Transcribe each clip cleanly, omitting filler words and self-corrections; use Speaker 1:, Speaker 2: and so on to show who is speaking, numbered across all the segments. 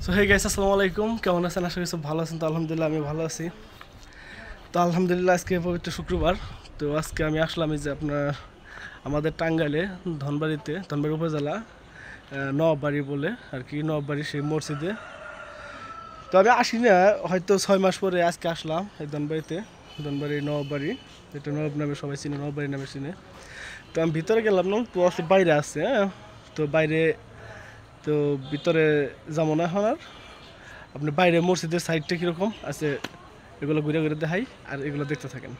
Speaker 1: So hey guys, আসসালামু আলাইকুম। কেমন আছেন? আশা করি সব ভালো আছেন। তো আলহামদুলিল্লাহ আমি ভালো আছি। তো আলহামদুলিল্লাহ আজকে পবিত্র শুক্রবার। তো আজকে আমি আসলাম এই যে আপনার আমাদের টাঙ্গাইলে ধনবাড়ি উপজেলা নবাববাড়ি বলে আর কি, নবাববাড়ি সেই মসজিদে। তো আমি আসি না, হয়তো 6 মাস পরে আজকে আসলাম এই ধনবাড়ি নবাববাড়ি, যেটা নবাব নামে সবাই চিনে, নবাববাড়ি নামে চিনে। তো আমি ভিতরে গেলাম না, তো আছে বাইরে আছে, হ্যাঁ। তো বাইরে, তো ভিতরে যাবো না এখন আর। আপনি বাইরে মসজিদের সাইডটা কীরকম আছে এগুলো ঘুরে ঘুরে দেখাই, আর এগুলো দেখতে থাকেন।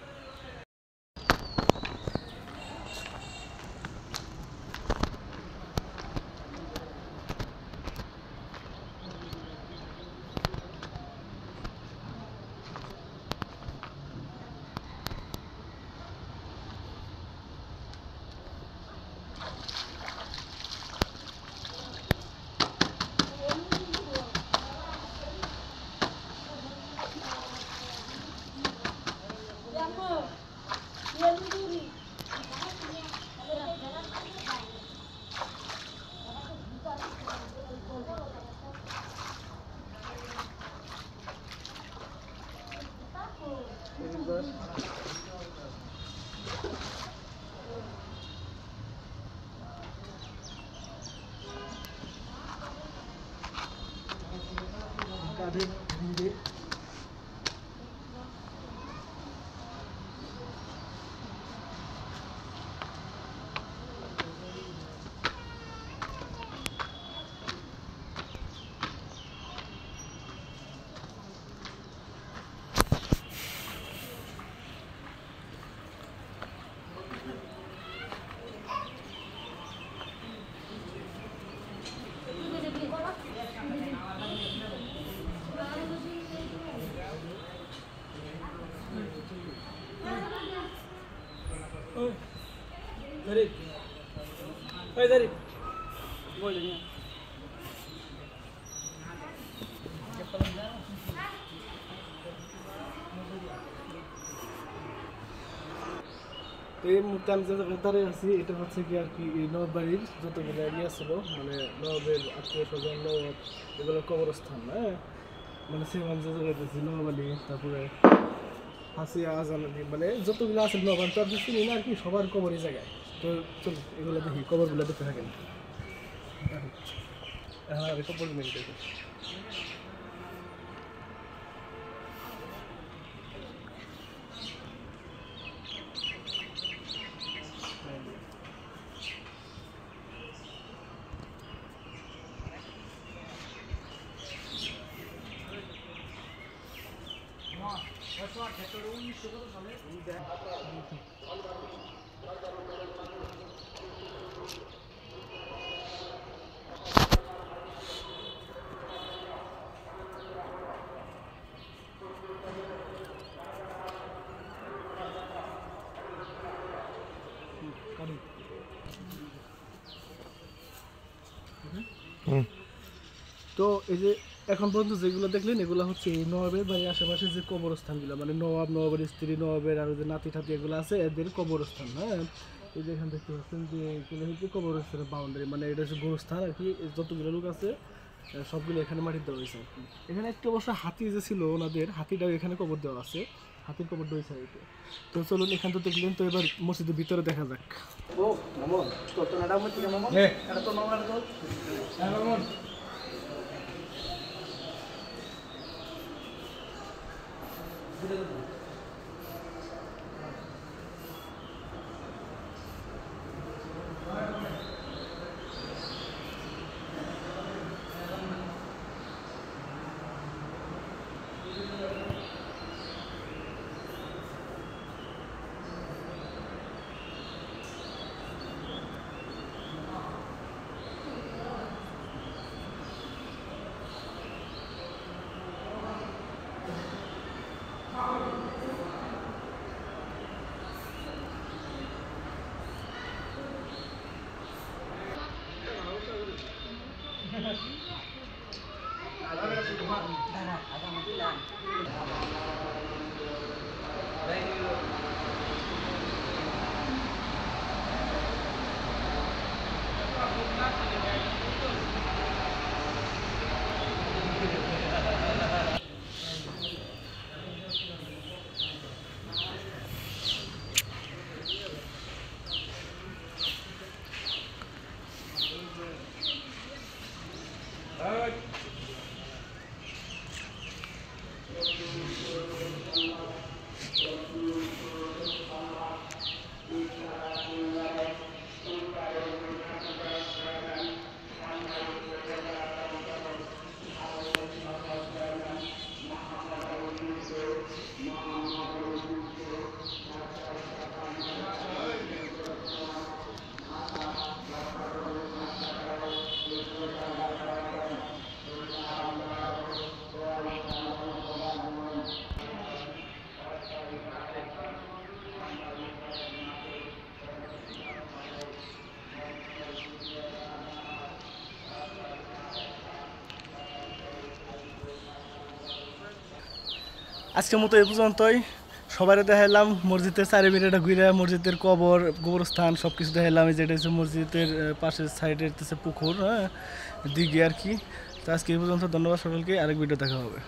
Speaker 1: এই মুহূর্তে আমি যে জায়গায় দাঁড়িয়ে আছি, এটা হচ্ছে কি আর কি নবাববাড়ির যতগুলো এরিয়া ছিল, মানে নবাবের আত্মীয় স্বজন, নবাব, এগুলো কবরস্থান, হ্যাঁ। মানে সেখানে যে জায়গায় গেছি, নবাব আলী, তারপরে হাসিয়া আজান আলী, মানে যতগুলো আছে নবাব, তো আপনি চিনি না আর কি, সবার কবর এই জায়গায়। তো চলুন এগুলো দেখি, কবরগুলো দেখতে থাকেন। হ্যাঁ, কবর মেরে দেখি। তো এই যে এখন পর্যন্ত যেগুলো দেখলেন, এগুলো হচ্ছে এই নবাবের বাড়ির আশেপাশে যে কবরস্থানগুলো, মানে নবাবের স্ত্রী, নবাবের আরও যে নাতি ঠাতি এগুলো আছে, এদের কবরস্থান, হ্যাঁ। এই যে এখানে দেখতে পাচ্ছেন যে এগুলো হচ্ছে কবরস্থানের বাউন্ডারি, মানে এটা হচ্ছে গোরস্থান আর কি। যতগুলো লোক আছে সবগুলো এখানে মাটি দেওয়া হয়েছে আর কি। এখানে একটু অবশ্য হাতি যে ছিল ওনাদের, হাতিটাও এখানে কবর দেওয়া আছে, হাতির কবর রয়েছে আর কি। তো চলুন, এখান তো দেখলেন, তো এবার মসজিদের ভিতরে দেখা যাক। আজকের মতো এই পর্যন্তই। সবাই দেখাইলাম মসজিদের চারিদিকে ঘুরে, মসজিদের কবর, গোবরস্থান সব কিছু দেখাইলাম। যেটা হচ্ছে মসজিদের পাশের সাইডের পুকুর, হ্যাঁ, দিঘি আর কি। তো আজকে এই পর্যন্ত, ধন্যবাদ সকলকে, আরেক ভিডিও দেখা হবে।